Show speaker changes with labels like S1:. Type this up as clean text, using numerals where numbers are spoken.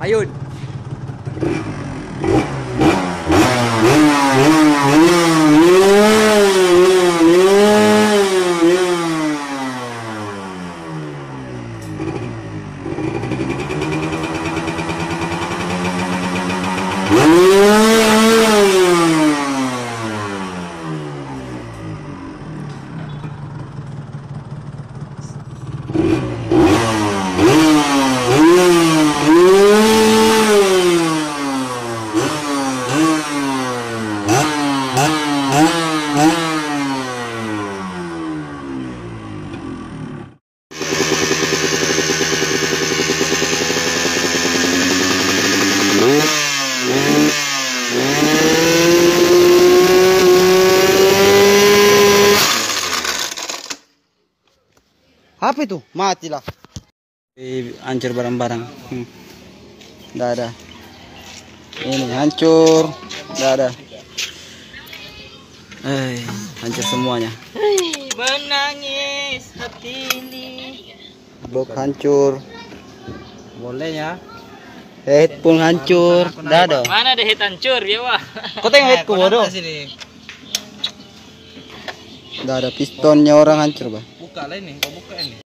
S1: Ayun. Apa itu? Matilah. Hancur barang-barang. Nggak ada. Ini hancur. Nggak ada. Hancur semuanya.
S2: Menangis hati ini.
S1: Blok hancur.
S2: Boleh ya.
S1: Headphone hancur. Nggak ada.
S2: Mana ada head hancur ya wah.
S1: Kau tengok headku bodoh. Nggak ada pistonnya orang hancur bah.
S2: Buka lah ini, kau buka ini.